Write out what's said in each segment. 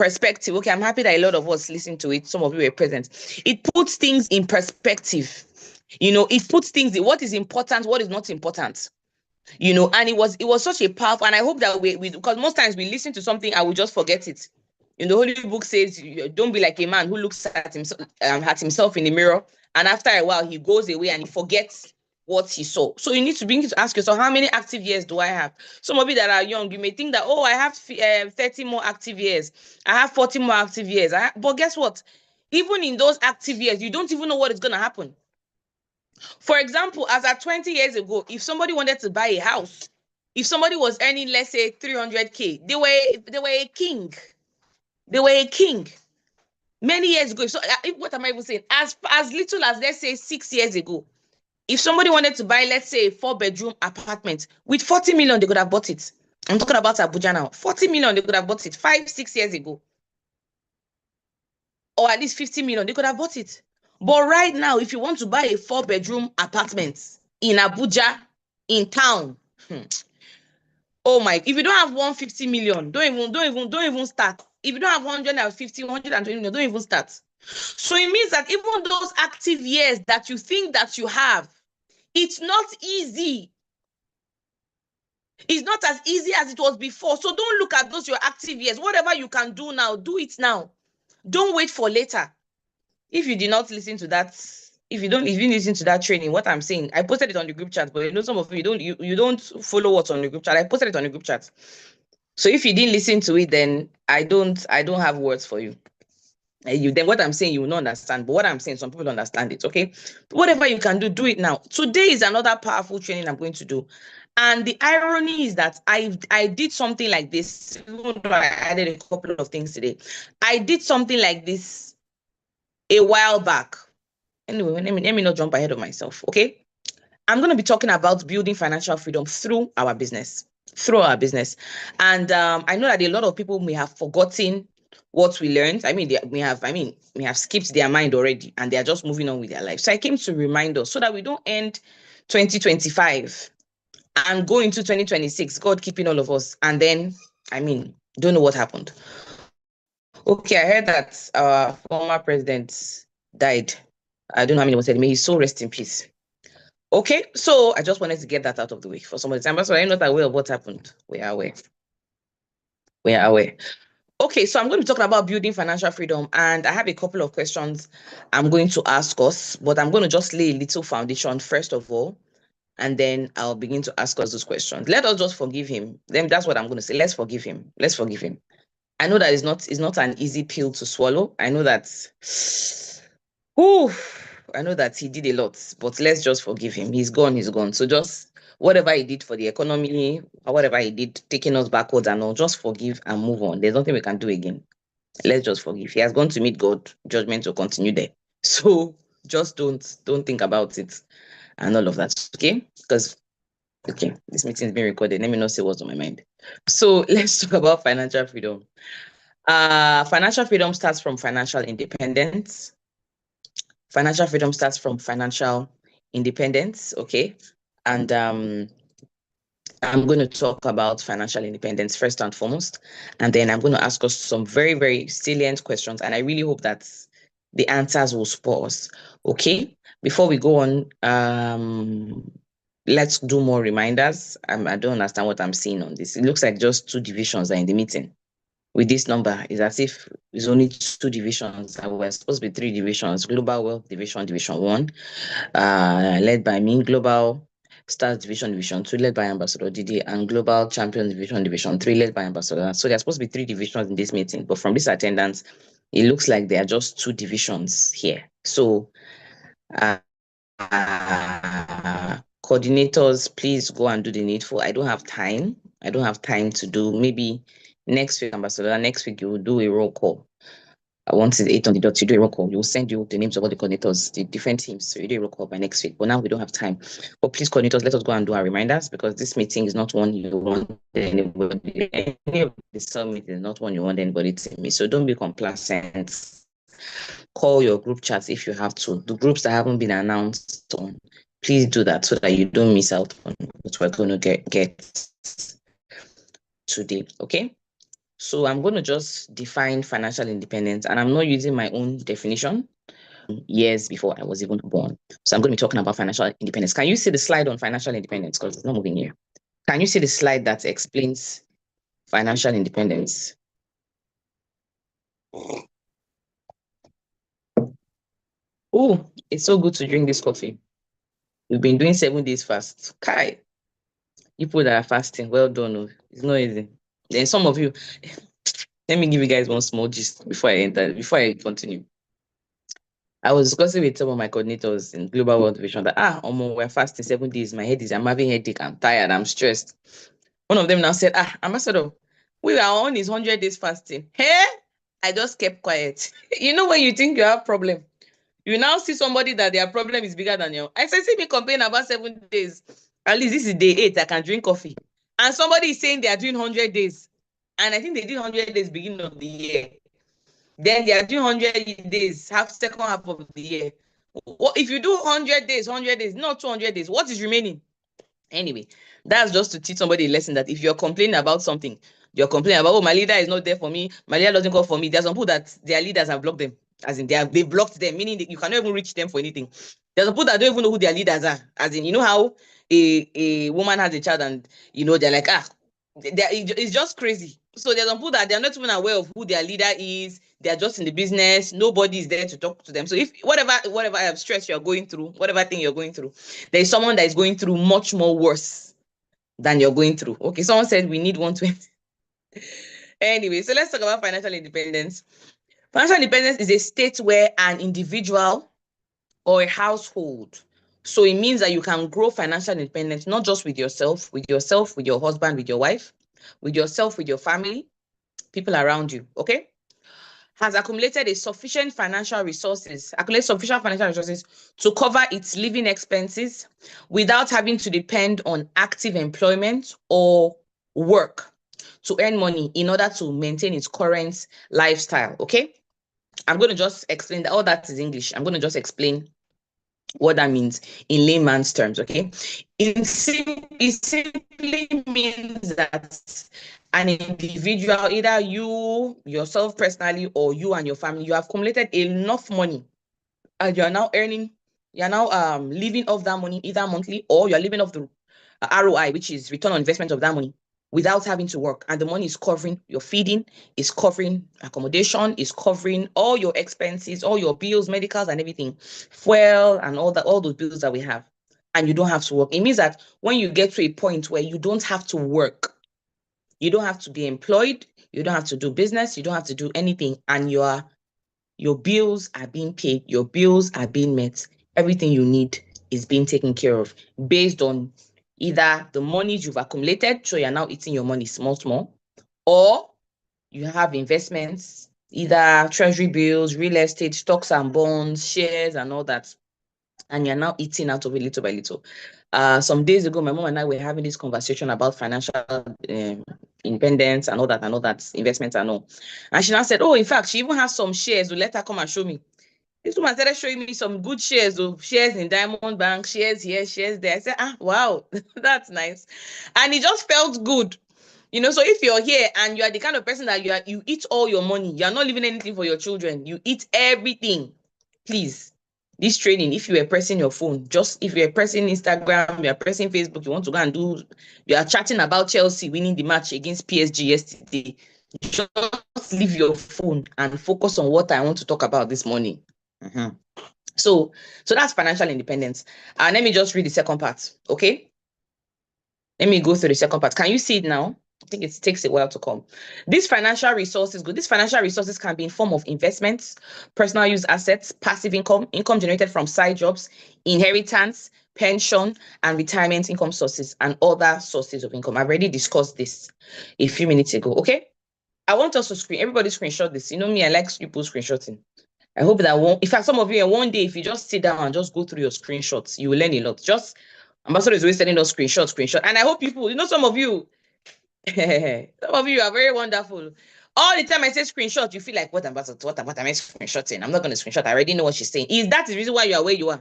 perspective. Okay, I'm happy that a lot of us listened to it. Some of you were present. It puts things in perspective. It puts things in what is important, what is not important. And it was such a powerful, and I hope that we because most times we listen to something and we just forget it. The Holy Book says, don't be like a man who looks at himself in the mirror, and after a while he goes away and he forgets what he saw. So you need to ask yourself, how many active years do I have? Some of you that are young, you may think that, I have 30 more active years. I have 40 more active years. But guess what? Even in those active years, you don't even know what is going to happen. For example, as at 20 years ago, if somebody wanted to buy a house, if somebody was earning, let's say 300K, they were a king. They were a king many years ago. So what am I even saying? As little as, let's say, 6 years ago, if somebody wanted to buy, let's say, a 4-bedroom apartment with 40 million, they could have bought it. I'm talking about Abuja now. 40 million, they could have bought it 5-6 years ago. Or at least 50 million, they could have bought it. But right now, if you want to buy a 4-bedroom apartment in Abuja, in town, oh my, if you don't have 150 million, don't even start. If you don't have 150, 120 million, don't even start. So it means that even those active years that you think that you have, it's not easy. It's not as easy as it was before. So don't look at those your active years. Whatever you can do now, do it now. Don't wait for later. If you did not listen to that, if you didn't listen to that training, what I'm saying, I posted it on the group chat, but some of you don't follow what's on the group chat. I posted it on the group chat. So if you didn't listen to it, then I don't have words for you. Then what I'm saying, you will not understand. But what I'm saying, some people understand it. Okay, whatever you can do it now. Today is another powerful training I'm going to do. And the irony is that I did something like this, even though I added a couple of things today. I did something like this a while back. Anyway, let me not jump ahead of myself, okay? I'm going to be talking about building financial freedom through our business. And I know that a lot of people may have forgotten what we learned. I mean, we have skipped their mind already, and they are just moving on with their life. So I came to remind us so that we don't end 2025 and go into 2026, God keeping all of us, and then, don't know what happened. Okay, I heard that our former president died. I don't know how many was said. May his soul rest in peace. Okay, so I just wanted to get that out of the way for some of the time. So I'm not aware of what happened. We are aware. Okay, so I'm going to be talking about building financial freedom, and I have a couple of questions I'm going to ask us, but I'm going to just lay a little foundation first of all, and then I'll begin to ask us those questions. Let us just forgive him. Then that's what I'm going to say. Let's forgive him. I know that it's not an easy pill to swallow. I know that. I know that he did a lot, but let's just forgive him. He's gone. So just whatever he did for the economy, or whatever he did, taking us backwards and all, just forgive and move on. There's nothing we can do again. Let's just forgive. He has gone to meet God. Judgment will continue there. So just don't think about it and all of that. Okay? Because this meeting is being recorded. Let me not say what's on my mind. So let's talk about financial freedom. Financial freedom starts from financial independence. Financial freedom starts from financial independence, okay? And I'm going to talk about financial independence first and foremost, and then I'm going to ask us some very, very salient questions, and I really hope that the answers will spur us, okay? Before we go on, let's do more reminders. I don't understand what I'm seeing on this. It looks like just 2 divisions are in the meeting. With this number, it's as if it's only 2 divisions. There were supposed to be 3 divisions: Global Wealth Division, Division 1, led by me; Global Stars Division, Division 2, led by Ambassador Didi; and Global Champion Division, Division 3, led by Ambassador. So there's supposed to be 3 divisions in this meeting, but from this attendance, it looks like there are just 2 divisions here. So, coordinators, please go and do the needful. I don't have time to do. Maybe next week, Ambassador, next week you will do a roll call. Once it's 8 on the dot, you do a roll call. We will send you the names of all the coordinators, the different teams. So you do a roll call by next week. But now we don't have time. But please, coordinators, let us go and do our reminders, because this meeting is not one you want anybody. Any of the summit is not one you want anybody to miss. So don't be complacent. Call your group chats if you have to. The groups that haven't been announced on, please do that so that you don't miss out on what we're going to get today. Okay. So I'm going to just define financial independence, and I'm not using my own definition years before I was even born. So I'm going to be talking about financial independence. Can you see the slide on financial independence? Because it's not moving here. Can you see the slide that explains financial independence? Oh, it's so good to drink this coffee. We've been doing 7 days fast. Kai, people that are fasting, well done. Oh. It's not easy. Then some of you, let me give you guys one small gist before I continue. I was discussing with some of my coordinators in Global World Vision that, we're fasting 7 days. I'm having headache. I'm tired. I'm stressed. One of them now said, Ambassador, we are on his 100 days fasting. Hey, I just kept quiet. You know, when you think you have problem, you now see somebody that their problem is bigger than you. I said, see me complain about 7 days. At least this is day 8. I can drink coffee. And somebody is saying they are doing 100 days. And I think they did 100 days beginning of the year. Then they are doing 100 days, second half of the year. If you do 100 days, not 200 days, what is remaining? Anyway, that's just to teach somebody a lesson that if you're complaining about something, you're complaining about, my leader is not there for me, my leader doesn't call for me. There's some people that their leaders have blocked them, as in they blocked them, meaning you cannot even reach them for anything. There's some people that don't even know who their leaders are, as in, you know how a woman has a child and, they're like, it's just crazy. So there's some people that they're not even aware of who their leader is. They're just in the business. Nobody is there to talk to them. So if whatever stress you're going through, whatever thing you're going through, there is someone that is going through much more worse than you're going through. Okay, someone said we need 120. Anyway, so let's talk about financial independence. Financial independence is a state where an individual or a household, so it means that you can grow financial independence not just with yourself, with your husband, with your wife, with yourself, with your family, people around you, okay? Has accumulated sufficient financial resources to cover its living expenses without having to depend on active employment or work to earn money in order to maintain its current lifestyle, okay? I'm going to just explain that. All that is English. I'm going to just explain what that means in layman's terms, okay? It simply means that an individual, either you, yourself personally, or you and your family, you have accumulated enough money and you're now living off that money either monthly, or you're living off the ROI, which is return on investment of that money, without having to work. And the money is covering your feeding, is covering accommodation, is covering all your expenses, all your bills, medicals and everything, fuel and all those bills that we have. And you don't have to work. It means that when you get to a point where you don't have to work, you don't have to be employed, you don't have to do business, you don't have to do anything, and your bills are being paid, your bills are being met, everything you need is being taken care of based on either the money you've accumulated, so you're now eating your money small, or you have investments, either treasury bills, real estate, stocks and bonds, shares and all that, and you're now eating out of it little by little. Some days ago, my mom and I were having this conversation about financial independence and all that, investments and all. And she now said, in fact, she even has some shares. Let her come and show me. This woman started showing me some good shares, shares in Diamond Bank, shares here, shares there. I said, wow, that's nice. And it just felt good. So if you're here and you are the kind of person that you eat all your money, you're not leaving anything for your children, you eat everything, please. This training, if you are pressing your phone, if you're pressing Instagram, you're pressing Facebook, you want to go and you are chatting about Chelsea winning the match against PSG yesterday, just leave your phone and focus on what I want to talk about this morning. So that's financial independence. And let me just read the second part, okay? Let me go through the second part. Can you see it now? I think it takes a while to come. These financial resources can be in form of investments, personal use assets, passive income generated from side jobs, inheritance, pension, and retirement income sources, and other sources of income. I've already discussed this a few minutes ago, okay? I want us to everybody screenshot this. You know me, I like people screenshotting. I hope that in fact, some of you, one day, if you just sit down and just go through your screenshots, you will learn a lot. Ambassador is always sending us screenshot. And I hope people, some of you, some of you are very wonderful. All the time I say screenshot, you feel like, what am I screenshotting? I'm not going to screenshot. I already know what she's saying. That is the reason why you are where you are.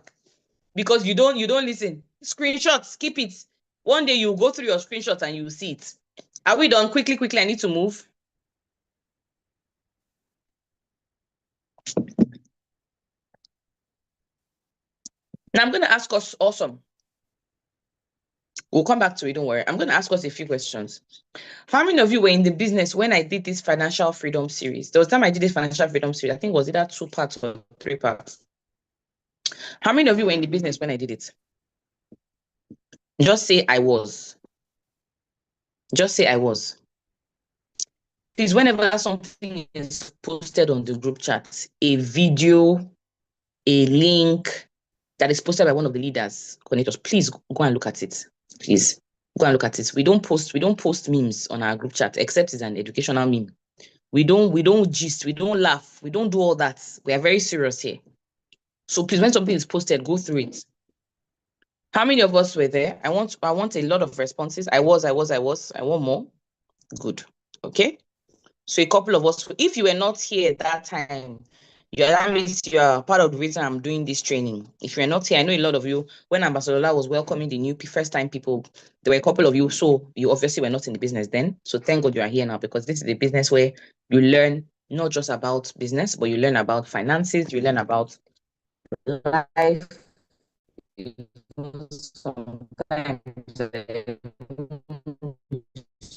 Because you don't listen. Screenshots, keep it. One day you go through your screenshots and you will see it. Are we done? Quickly, I need to move. Now I'm going to ask us awesome. We'll come back to it, don't worry. I'm going to ask us a few questions. How many of you were in the business when I did this financial freedom series? There was time I did this financial freedom series. I think it was either 2 parts or 3 parts. How many of you were in the business when I did it? Just say I was. Just say I was. Please, whenever something is posted on the group chat, a video, a link that is posted by one of the leaders, coordinators, please go and look at it. Please go and look at it. We don't post memes on our group chat, except it's an educational meme. We don't gist, we don't laugh, we don't do all that. We are very serious here. So please, when something is posted, go through it. How many of us were there? I want a lot of responses. I want more. Good. Okay. So a couple of us, if you were not here at that time, that means you're part of the reason I'm doing this training. If you're not here, I know a lot of you, when Ambassador was welcoming the new first time people, there were a couple of you, so you obviously were not in the business then. So thank God you are here now, because this is the business where you learn not just about business, but you learn about finances, you learn about life. Sometimes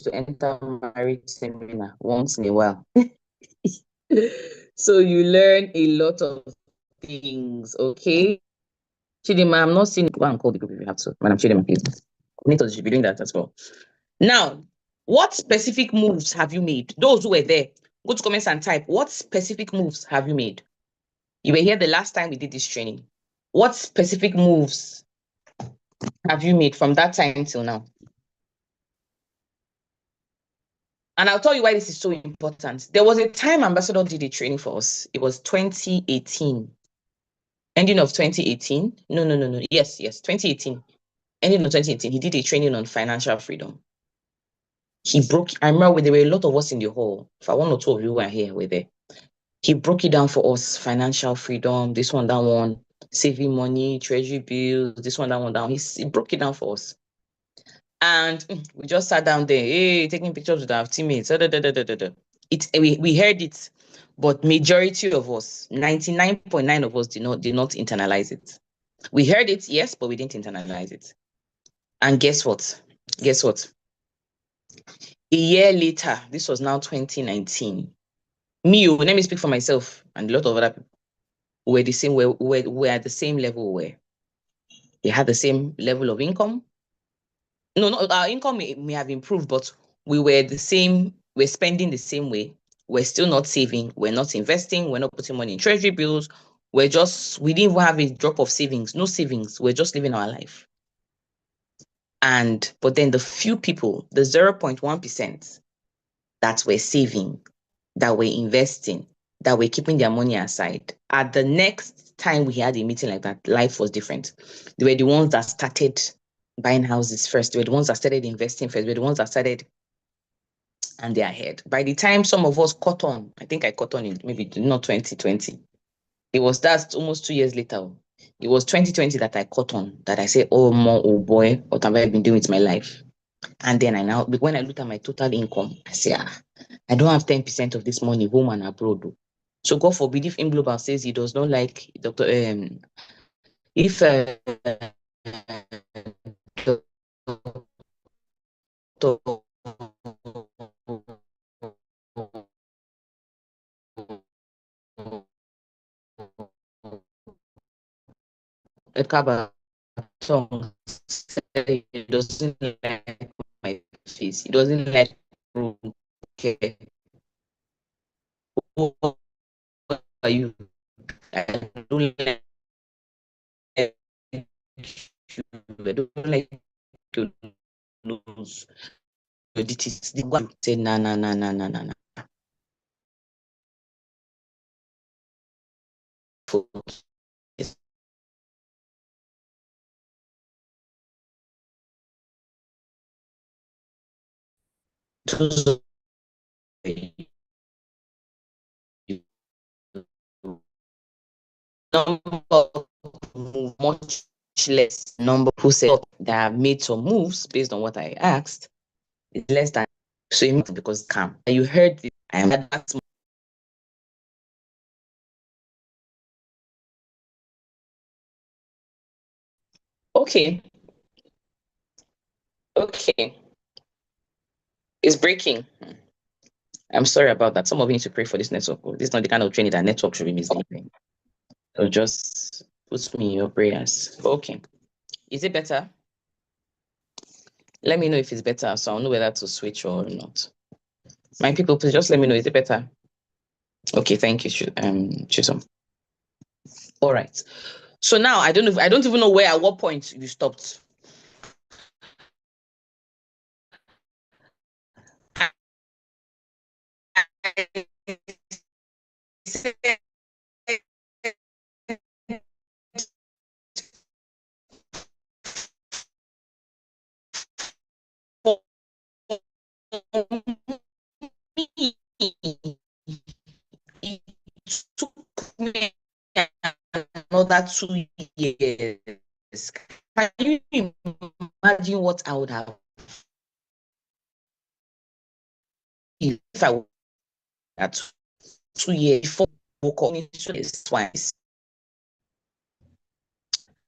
to enter marriage seminar once in a while. So you learn a lot of things, okay? Chidima, I'm not seeing go and call the group if you have to. When I'm Chidima, please. Coordinators should be doing that as well. Now, what specific moves have you made? Those who were there, go to comments and type, what specific moves have you made? You were here the last time we did this training. What specific moves have you made from that time till now? And I'll tell you why this is so important. There was a time Ambassador did a training for us. It was 2018. Ending of 2018. No. Yes, 2018. Ending of 2018, he did a training on financial freedom. I remember there were a lot of us in the hall. If one or two of you were here, were there. He broke it down for us, financial freedom, this one, that one, saving money, treasury bills, this one, that one, down. He broke it down for us. And we just sat down there, hey, taking pictures with our teammates. We heard it, but majority of us, 99.9% of us did not internalize it. We heard it, yes, but we didn't internalize it. And guess what? A year later, this was now 2019. Let me speak for myself and a lot of other people. We're the same. We're at the same level where they had the same level of income. No, our income may have improved, but we were the same. We're spending the same way. We're still not saving. We're not investing. We're not putting money in treasury bills. We didn't even have a drop of savings. No savings. We're just living our life. But then the few people, the 0.1% that were saving, that were investing, that were keeping their money aside, at the next time we had a meeting like that, life was different. They were the ones that started buying houses first. They were the ones that started investing first. They were the ones that started, and they're ahead. By the time some of us caught on, I think I caught on in maybe not 2020. That's almost 2 years later. It was 2020 that I caught on, that I said, oh boy, what have I been doing with my life? And then when I looked at my total income, I say, I don't have 10% of this money home and abroad. So God forbid if Global says he does not like Dr. If Ekaba song he doesn't like my face, he doesn't like okay. Who are you? I don't like you. I don't like to lose. It is the one say na. Much less number of people that have made some moves based on what I asked is less than. So because calm. You heard it, I am that Okay. Okay. It's breaking. I'm sorry about that. Some of you need to pray for this network. This is not the kind of training that network should be misleading. So just put me in your prayers. Okay. Is it better? Let me know if it's better, so I'll know whether to switch or not. My people, please just let me know. Is it better? Okay, thank you, Chisom. All right. So now I don't even know where at what point you stopped. It took me another 2 years. Can you imagine what I would have if I would have 2 years before coming to this twice?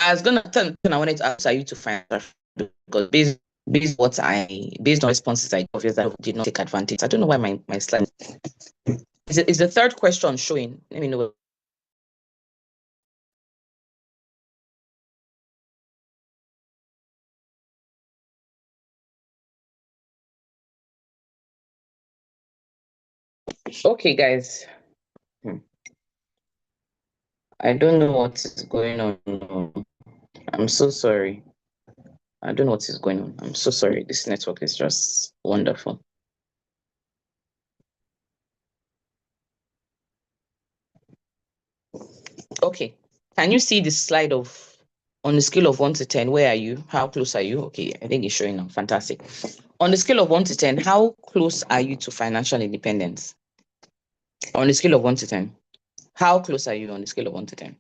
I was gonna turn I wanted to ask you to find because based on responses I obviously I did not take advantage. I don't know why my slide is the third question showing. Let me know. Okay, guys. I don't know what is going on. I'm so sorry. I don't know what is going on. I'm so sorry. This network is just wonderful. Okay. Can you see the slide of on the scale of 1 to 10? Where are you? How close are you? Okay, I think it's showing now. Fantastic. On the scale of 1 to 10, how close are you to financial independence? On the scale of 1 to 10, how close are you on the scale of 1 to 10?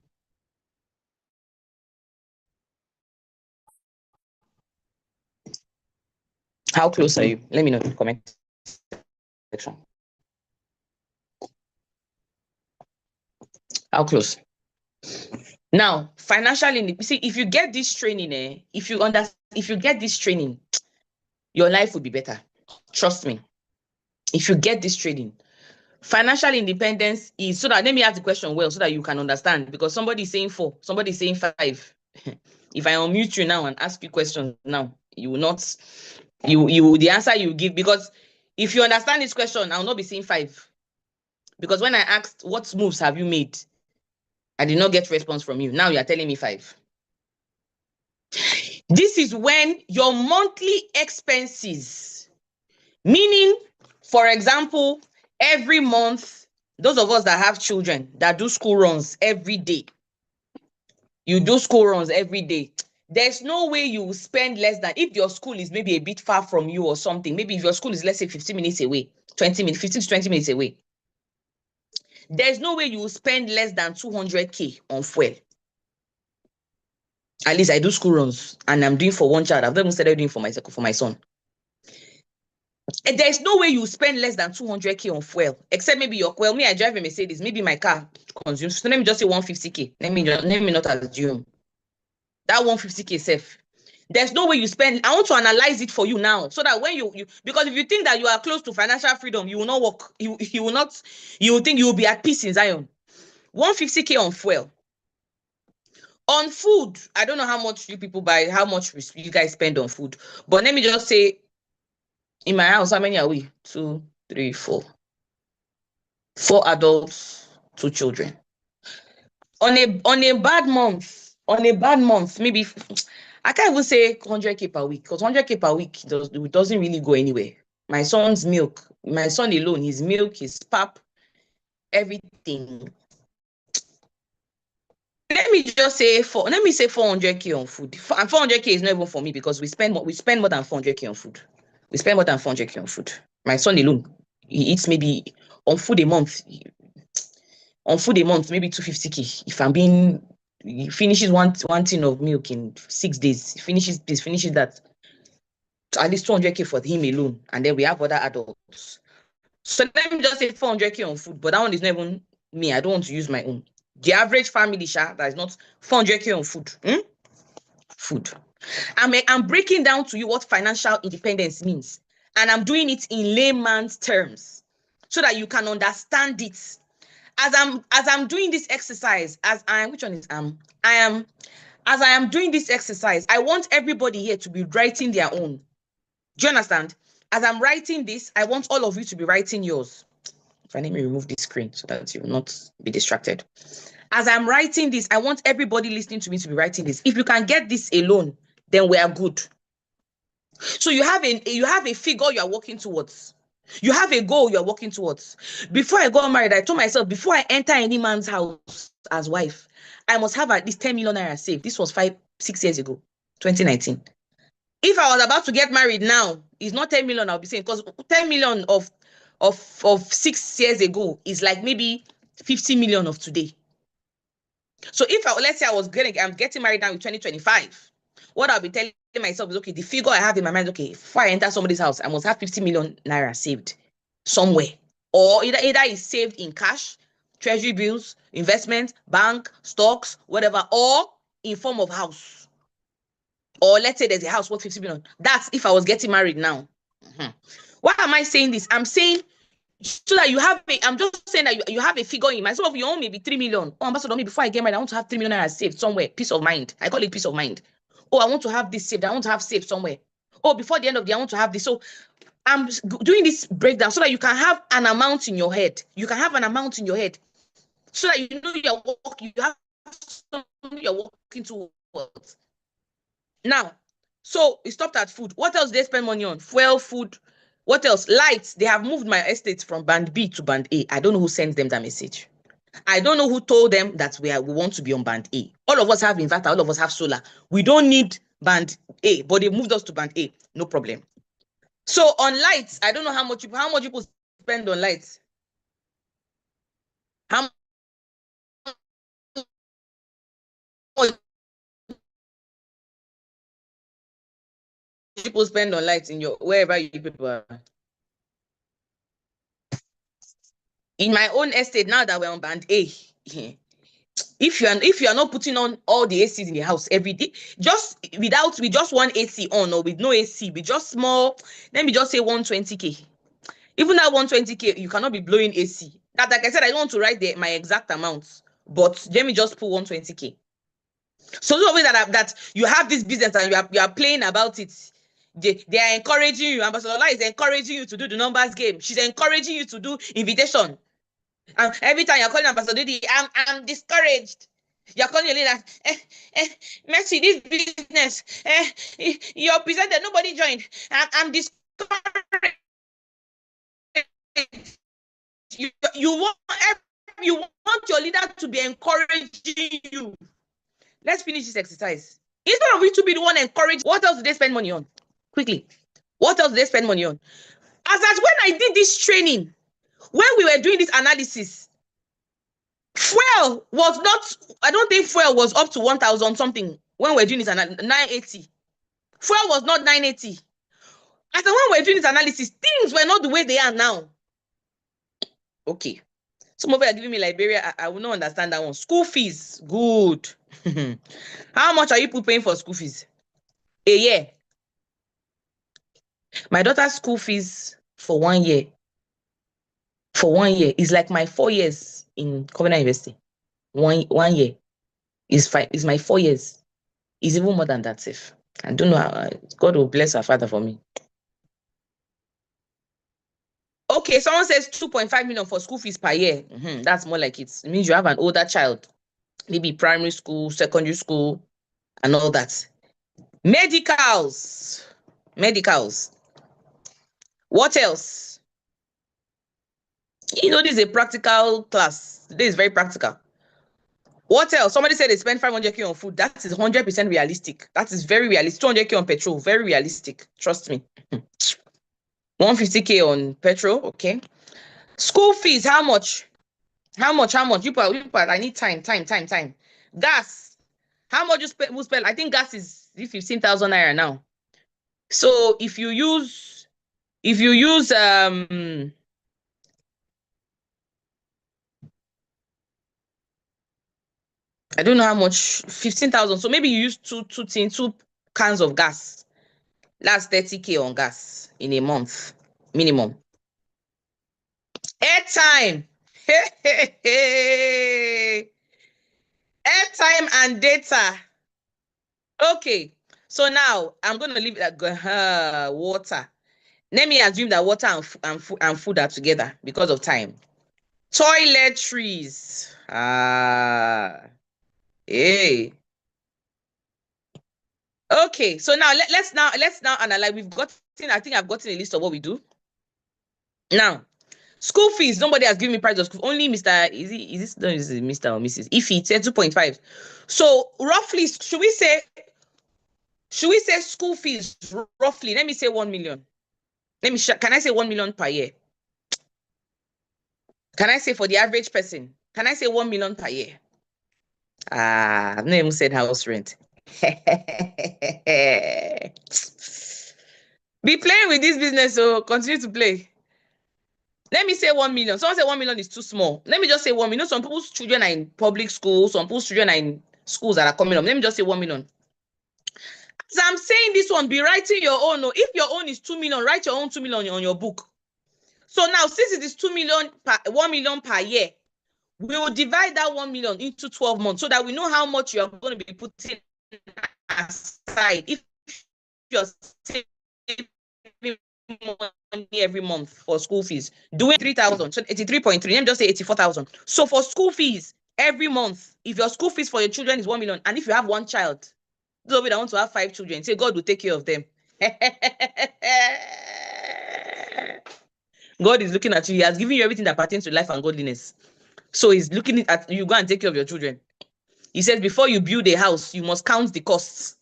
How close are you? Let me know in the comment section. How close? Now, financially, see, if you get this training, if you get this training, your life will be better. Trust me. If you get this training, financial independence is so that let me ask the question well so that you can understand because somebody is saying 4, somebody is saying 5. If I unmute you now and ask you questions now, you will not, the answer you give, because if you understand this question, I will not be saying 5. Because when I asked what moves have you made, I did not get response from you. Now you are telling me 5. This is when your monthly expenses, meaning, for example, every month, those of us that have children that do school runs every day, you do school runs every day. There's no way you will spend less than, if your school is maybe a bit far from you or something, maybe if your school is, let's say, 15 minutes away, 20 minutes, 15 to 20 minutes away, there's no way you will spend less than 200K on fuel. At least I do school runs and I'm doing for one child. I've not even started doing for my son. And there's no way you spend less than 200K on fuel, except maybe your fuel. Me, I drive a Mercedes. Maybe my car consumes. So let me just say 150K. Let me not assume that 150K safe. There's no way you spend. I want to analyze it for you now, so that when you because if you think that you are close to financial freedom, you will not work. You will not. You will think you will be at peace in Zion. 150K on fuel. On food, I don't know how much you people buy, how much you guys spend on food. But let me just say, in my house, how many are we? 2, 3, 4. 4 adults, 2 children. On a bad month, maybe I can't even say 100K per week, because 100K per week doesn't really go anywhere. My son's milk, my son alone, his milk, his pap, everything. Let me say 400K on food. And 400K is not even for me because we spend more than 400K on food. We spend more than 400K on food. My son alone, he eats maybe on food a month. Maybe 250K. If I'm being, he finishes one tin of milk in 6 days. He finishes that. At least 200K for him alone. And then we have other adults. So let me just say 400K on food, but that one is not even me. I don't want to use my own. The average family, that is not 400K on food. Food. I'm breaking down to you what financial independence means, and I'm doing it in layman's terms so that you can understand it. As I'm doing this exercise, as I am which one is I am as I am doing this exercise, I want everybody here to be writing their own. Do you understand? As I'm writing this, I want all of you to be writing yours. If I let me remove this screen so that you will not be distracted. As I'm writing this, I want everybody listening to me to be writing this. If you can get this alone, then we are good. So you have a figure you are working towards. You have a goal you are working towards. Before I got married, I told myself, before I enter any man's house as wife, I must have at least 10 million naira saved. This was 6 years ago, 2019. If I was about to get married now, it's not 10 million I'll be saying, because 10 million of 6 years ago is like maybe 50 million of today. So if let's say I'm getting married now in 2025, what I'll be telling myself is, okay, the figure I have in my mind, okay, before I enter somebody's house, I must have 50 million naira saved somewhere. Or either it's saved in cash, treasury bills, investment, bank, stocks, whatever, or in form of house. Or let's say there's a house worth 50 million. That's if I was getting married now. Why am I saying this? I'm saying so that I'm just saying that you have a figure in mind. Some of your own maybe 3 million. Oh, Ambassador, before I get married, I want to have 3 million naira saved somewhere. Peace of mind. I call it peace of mind. Oh, I want to have this saved. I want to have saved somewhere. Oh, before the end of the year, I want to have this. So I'm doing this breakdown so that you can have an amount in your head. You can have an amount in your head so that you know you have something you're working towards. Now, so it stopped at food. What else do they spend money on? Fuel, food. What else? Lights. They have moved my estate from band B to band A. I don't know who sends them that message. I don't know who told them that we want to be on band A. All of us have inverter. All of us have solar. We don't need band A, but they moved us to band A. No problem. So on lights, I don't know how much people spend on lights. How much people spend on lights in your wherever you people are? In my own estate, now that we're on band A, if you are not putting on all the ACs in the house every day, with just one AC on or with no AC, with just small, let me just say 120k. Even that 120k, you cannot be blowing AC. That, like I said, I don't want to write my exact amount, but let me just put 120k. So those of you that you have this business and you are playing about it, they are encouraging you. Ambassador Ola is encouraging you to do the numbers game. She's encouraging you to do invitation. And every time you're calling Ambassador Didi, I'm discouraged. You're calling your leader, Mercy, this business, you're presented, nobody joined. I'm discouraged. You want your leader to be encouraging you. Let's finish this exercise. Instead of you to be the one encouraged, what else do they spend money on? Quickly. What else do they spend money on? As when I did this training, when we were doing this analysis, fuel was not, I don't think fuel was up to 1,000 something when we're doing this 980. Fuel was not 980. As when we're doing this analysis, things were not the way they are now. Okay. Some of you are giving me Liberia. I will not understand that one. School fees. Good. How much are you paying for school fees? A year. My daughter's school fees for 1 year. For 1 year is like my 4 years in Covenant University. One year is my 4 years. Is even more than that, if I don't know how God will bless her father for me. Okay, someone says 2.5 million for school fees per year. That's more like it. It means you have an older child, maybe primary school, secondary school, and all that. Medicals. What else? You know, this is a practical class. This is very practical. What else? Somebody said they spend 500k on food. That is 100% realistic. That is very realistic. 200k on petrol. Very realistic. Trust me. 150k on petrol. Okay. School fees. How much? How much? You put, I need time. Gas. How much you spend? I think gas is 15,000 naira now. So if you use I don't know how much, 15,000. So maybe you use two cans of gas. That's 30K on gas in a month, minimum. Airtime. Airtime and data. Okay. So now I'm going to leave that water. Let me assume that water and food are together because of time. Toiletries. Hey. Okay. So now let's now analyze. I think I've gotten a list of what we do. Now, school fees. Nobody has given me price of school. Only Mr. Is this Mr. or Mrs. If he said 2.5. So roughly, should we say school fees roughly? Let me say 1 million. Can I say 1 million per year? Can I say for the average person? Can I say 1 million per year? I've not even said house rent. Be playing with this business, so continue to play. Let me say 1 million. Someone said 1 million is too small. Let me just say 1 million. Some people's children are in public schools. Some people's children are in schools that are coming up. Let me just say 1 million. As I'm saying this one, be writing your own. If your own is 2 million, write your own 2 million on your book. So now, since it is 2 million 1 million per year, we will divide that 1 million into 12 months so that we know how much you are going to be putting aside. If you're saving money every month for school fees, doing 3,000, so 83.3, let me just say 84,000. So for school fees every month, if your school fees for your children is 1 million, and if you have one child, those of you that want to have 5 children, say God will take care of them. God is looking at you. He has given you everything that pertains to life and godliness. So he's looking at you. Go and take care of your children. He says, before you build a house, you must count the costs.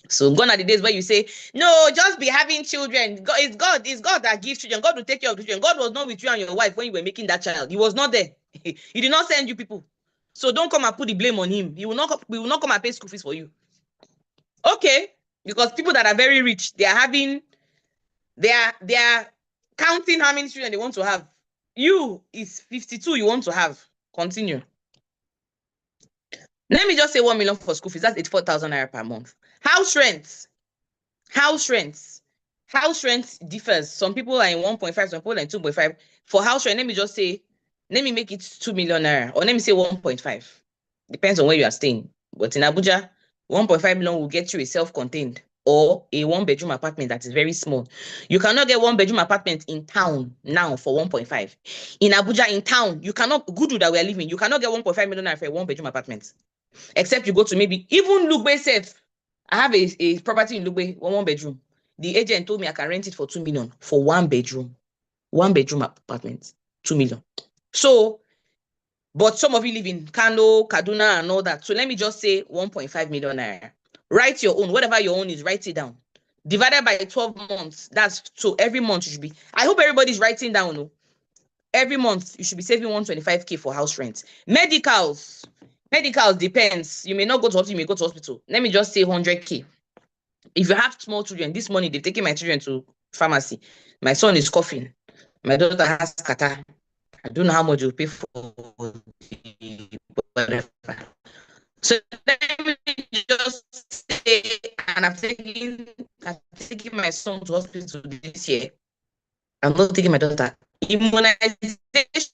So gone are the days where you say, no, just be having children. It's God that gives children. God will take care of the children. God was not with you and your wife when you were making that child. He was not there. He did not send you people. So don't come and put the blame on him. We will not come and pay school fees for you. Okay. Because people that are very rich, they are counting how many children they want to have. You is 52 you want to have. Continue. Let me just say 1 million for school fees. That's 84,000 naira per month. House rent. House rent. House rent differs. Some people are in 1.5, some people are in 2.5. For house rent, let me make it 2 million naira, or let me say 1.5. Depends on where you are staying. But in Abuja, 1.5 million will get you a self-contained or a one-bedroom apartment that is very small. You cannot get one-bedroom apartment in town now for 1.5. In Abuja, in town, you cannot, good that we are living, you cannot get 1.5 million naira for a one-bedroom apartment. Except you go to maybe, even Lugbe safe. I have a property in Lugbe, one bedroom. The agent told me I can rent it for 2 million for one bedroom. One bedroom apartment, 2 million. So, but some of you live in Kano, Kaduna, and all that. So let me just say 1.5 million naira. Write your own, whatever your own is, write it down. Divided by 12 months. That's so every month you should be. I hope everybody's writing down. No? Every month you should be saving 125K for house rent. Medicals depends. You may not go to hospital, you may go to hospital. Let me just say 100K. If you have small children, this morning they've taken my children to pharmacy. My son is coughing. My daughter has kata. I don't know how much you pay for whatever. So let me just say, and I'm taking my son to hospital this year. I'm not taking my daughter. Immunization.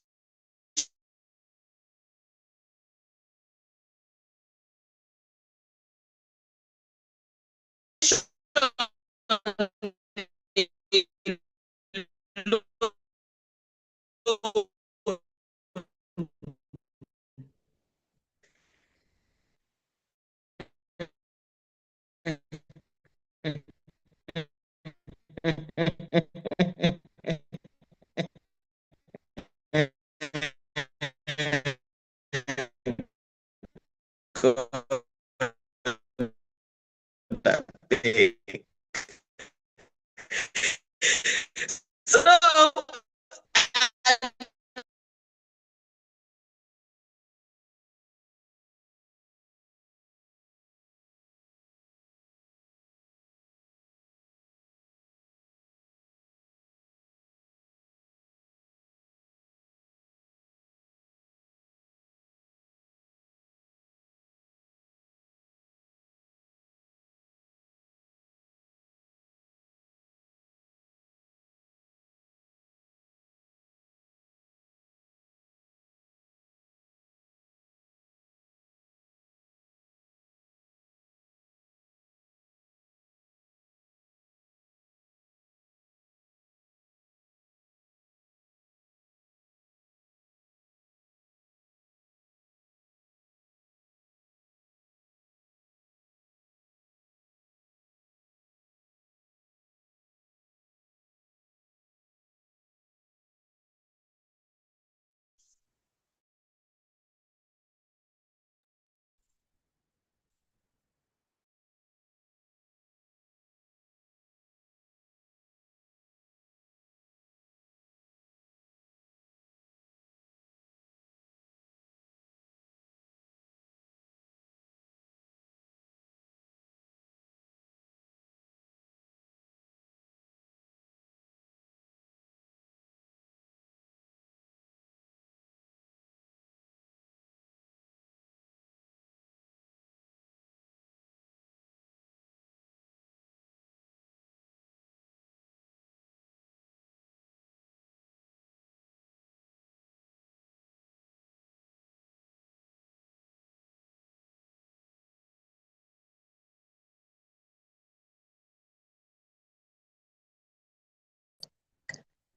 So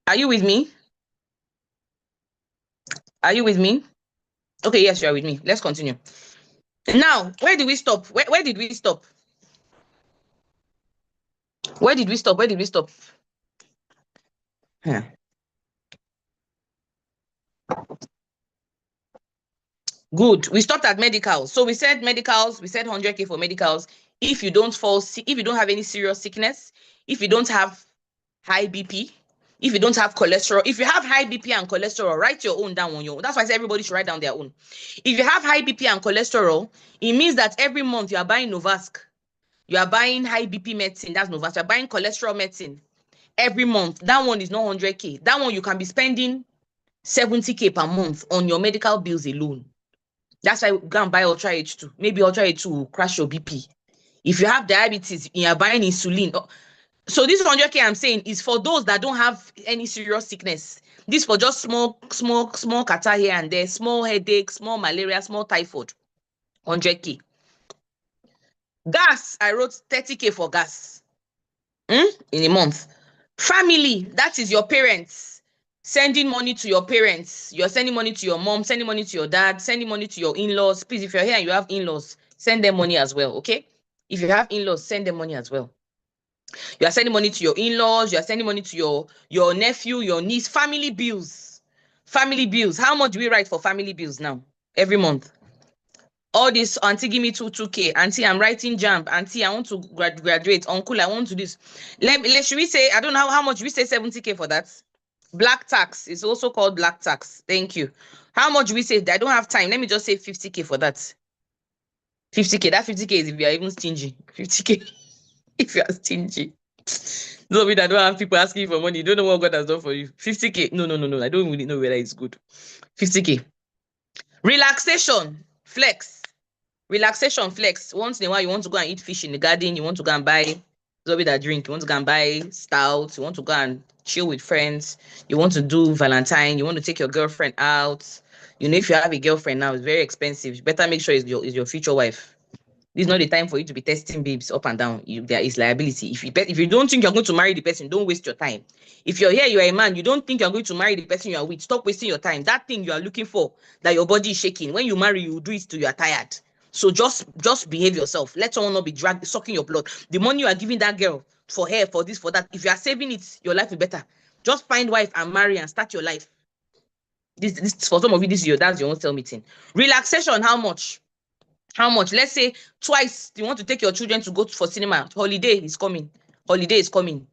Are you with me? Are you with me? Okay, yes, you are with me. Let's continue. Now, where did we stop? Where did we stop? Where did we stop? Where did we stop? Yeah. Good. We stopped at medicals. So we said medicals, we said 100K for medicals. If you don't fall sick, if you don't have any serious sickness, if you don't have high BP, if you don't have cholesterol, if you have high BP and cholesterol, write your own down on your own. That's why I say everybody should write down their own. If you have high BP and cholesterol, it means that every month you are buying Novask, you are buying high BP medicine, that's Novask, you are buying cholesterol medicine every month. That one is not 100K. That one you can be spending 70K per month on your medical bills alone. That's why go and buy Ultra H2. Maybe Ultra H2 will crash your BP. If you have diabetes, you are buying insulin. So this 100K I'm saying is for those that don't have any serious sickness. This for just small catarrh here and there, small headache, small malaria, small typhoid. 100K. Gas, I wrote 30K for gas. In a month. Family, that is your parents. Sending money to your parents. You're sending money to your mom, sending money to your dad, sending money to your in-laws. Please, if you're here and you have in-laws, send them money as well, okay? If you have in-laws, send them money as well. You are sending money to your in-laws, you are sending money to your nephew, your niece, family bills. Family bills. How much do we write for family bills now? Every month. All this, auntie, give me 2K. Auntie, I'm writing jump. Auntie, I want to graduate. Uncle, I want to this. Should we say, I don't know how much we say 70K for that? Black tax is also called black tax. Thank you. How much do we say? I don't have time. Let me just say 50K for that. 50K. That 50K is if you are even stingy. 50K if you are stingy. Don't mean I don't have people asking for money. You don't know what God has done for you. 50K. No. I don't really know whether it's good. 50K. Relaxation. Flex. Relaxation flex. Once in a while, you want to go and eat fish in the garden. You want to go and buy zombie that drink. You want to go and buy stout. You want to go and chill with friends. You want to do Valentine. You want to take your girlfriend out. You know, if you have a girlfriend now, it's very expensive. You better make sure it's your future wife. This is not the time for you to be testing babes up and down. There is liability. If you don't think you're going to marry the person, don't waste your time. If you're here, you're a man, you don't think you're going to marry the person you are with, stop wasting your time. That thing you are looking for, that your body is shaking, when you marry, you do it till you are tired. So just behave yourself. Let someone not be sucking your blood. The money you are giving that girl for hair, for this, for that, if you are saving it, your life will be better. Just find wife and marry and start your life. This for some of you, that's your own cell meeting. Relaxation, how much? How much? Let's say twice you want to take your children to go for cinema. Holiday is coming. Holiday is coming.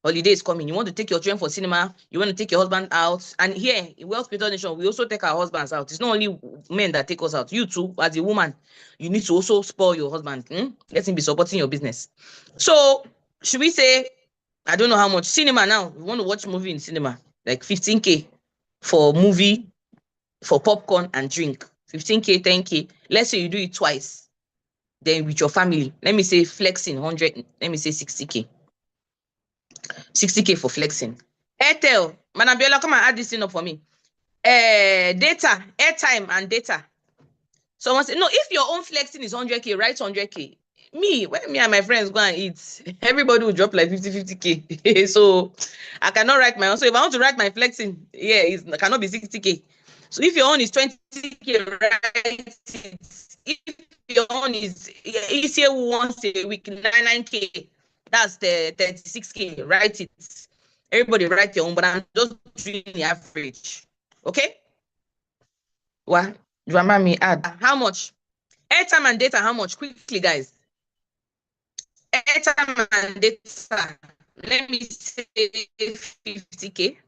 Holiday is coming. You want to take your children for cinema. You want to take your husband out. And here in Wealth Peter Nation, we also take our husbands out. It's not only men that take us out. You too, as a woman, you need to also spoil your husband. Let him be supporting your business. So should we say, I don't know how much cinema now. We want to watch movie in cinema, like 15K for movie, for popcorn and drink. 15K, 10K. Let's say you do it twice. Then with your family, let me say flexing 100, let me say 60K. 60K for flexing. Airtel, Madam Biola, come and add this thing up for me. Data, airtime and data. Someone say, no, if your own flexing is 100K, write 100K. When me and my friends go and eat, everybody will drop like 50K. So I cannot write my own. So if I want to write my flexing, it cannot be 60K. So if your own is 20K, write it. If your own is easier once a week, 9K, that's the 36K. Write it. Everybody write your own, but I'm just doing the average. Okay? What? Remember me add. How much? Airtime and data, how much? Quickly, guys. Airtime and data. Let me say 50K.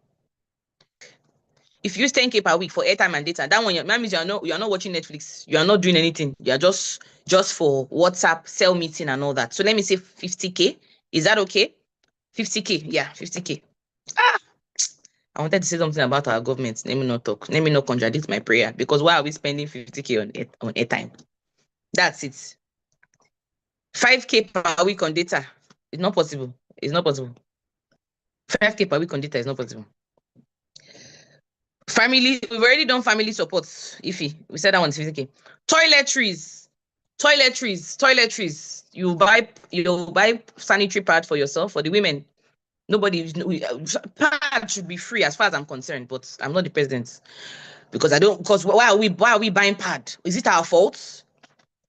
If you use 10K per week for airtime and data, that means you're not watching Netflix. You are not doing anything. You are just for WhatsApp, cell meeting and all that. So let me say 50K. Is that okay? 50K. Yeah, 50K. I wanted to say something about our government. Let me not talk. Let me not contradict my prayer. Because why are we spending 50K on airtime? That's it. 5K per week on data. It's not possible. It's not possible. 5K per week on data is not possible. Family, we've already done family support. Iffy, we said that one's 50K. Toiletries. You buy sanitary pad for yourself, for the women. Nobody, pad should be free as far as I'm concerned, but I'm not the president because I don't. Because why are we buying pad? Is it our fault?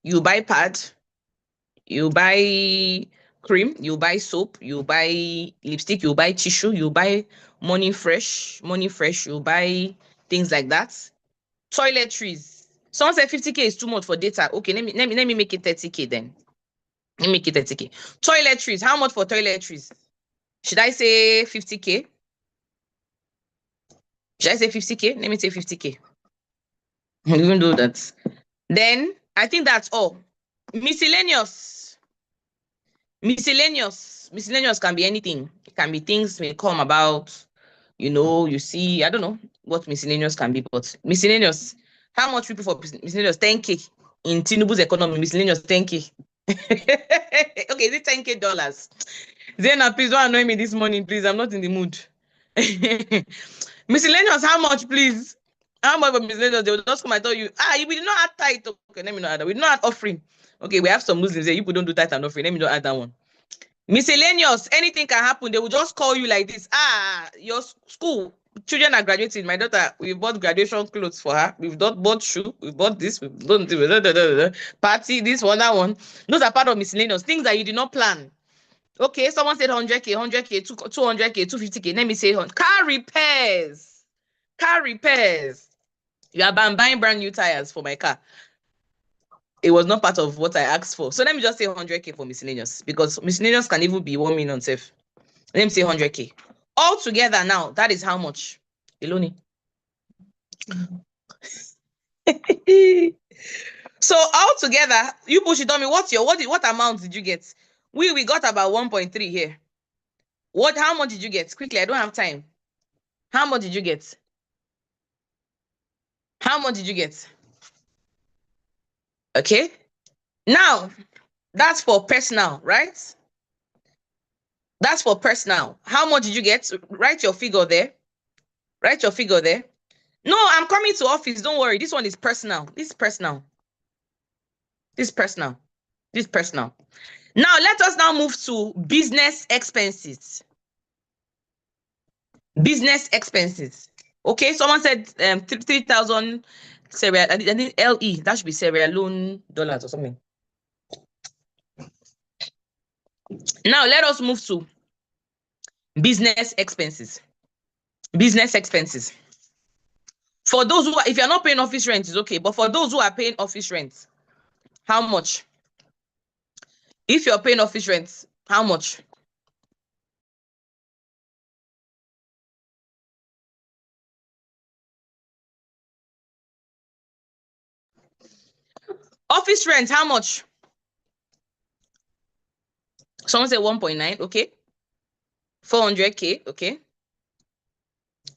You buy pad, you buy cream, you buy soap, you buy lipstick, you buy tissue, you buy money fresh, you buy things like that. Toiletries. Someone said 50K is too much for data. Okay, let me make it 30K then. Let me make it 30K. Toiletries. How much for toiletries? Should I say 50K? Should I say 50K? Let me say 50K. Even though that. Then I think that's all. Miscellaneous. Miscellaneous can be anything. It can be things may come about, you see, I don't know what miscellaneous can be, but miscellaneous. How much people for miscellaneous? 10K. In Tinubu's economy, miscellaneous 10K. Okay, is it 10K dollars? Zena, please don't annoy me this morning, please. I'm not in the mood. Miscellaneous, how much, please? How much for miscellaneous? They will just come and tell you, we did not add tithe. Okay, let me not add that. We did not add offering. Okay, we have some Muslims there. You people don't do tithe and offering. Let me not add that one. Miscellaneous, anything can happen. They will just call you like this. Your school, children are graduating. My daughter, we bought graduation clothes for her. We've bought shoe. We bought this. We've done party, this one, that one. Those are part of miscellaneous. Things that you did not plan. Okay, someone said 100K, 100K, 200K, 250K. Let me say car repairs. Car repairs. You are buying brand new tires for my car. It was not part of what I asked for. So let me just say 100K for miscellaneous, because miscellaneous can even be 1 million safe. Let me say 100K. All together now, that is how much? Eloni. So all together, you push it on me. What amount did you get? We got about 1.3 here. How much did you get? Quickly, I don't have time. How much did you get? How much did you get? Okay. Now, that's for personal, right? That's for personal. How much did you get? Write your figure there. Write your figure there. No, I'm coming to office. Don't worry. This one is personal. This is personal. This is personal. This is personal. Now, let us now move to business expenses. Business expenses. Okay, someone said 3,000 Sierra, I think LE. That should be Sierra Leone dollars or something. Now, let us move to business expenses. Business expenses. For those who if you're not paying office rent, it's okay. But for those who are paying office rent, how much? If you're paying office rent, how much? Office rent, how much? Someone said 1.9, okay. 400K, okay.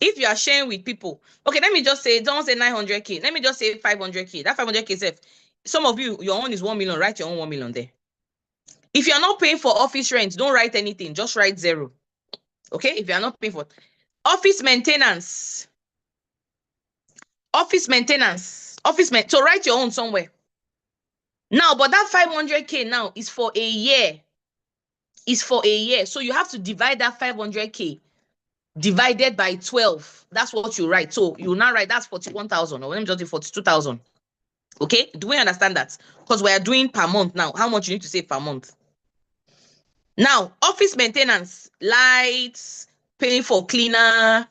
If you are sharing with people, okay, let me just say, don't say 900K. Let me just say 500K. That 500K safe. Some of you, your own is 1 million. Write your own 1 million there. If you're not paying for office rent, don't write anything. Just write 0. Okay? If you're not paying for office maintenance. Office maintenance. So write your own somewhere. Now, but that 500K now is for a year. Is for a year. So you have to divide that 500K divided by 12. That's what you write. So you now write that's 41,000, or let me just do 42,000. Okay, do we understand that? Because we are doing per month now. How much you need to save per month? Now, office maintenance, lights, paying for cleaner,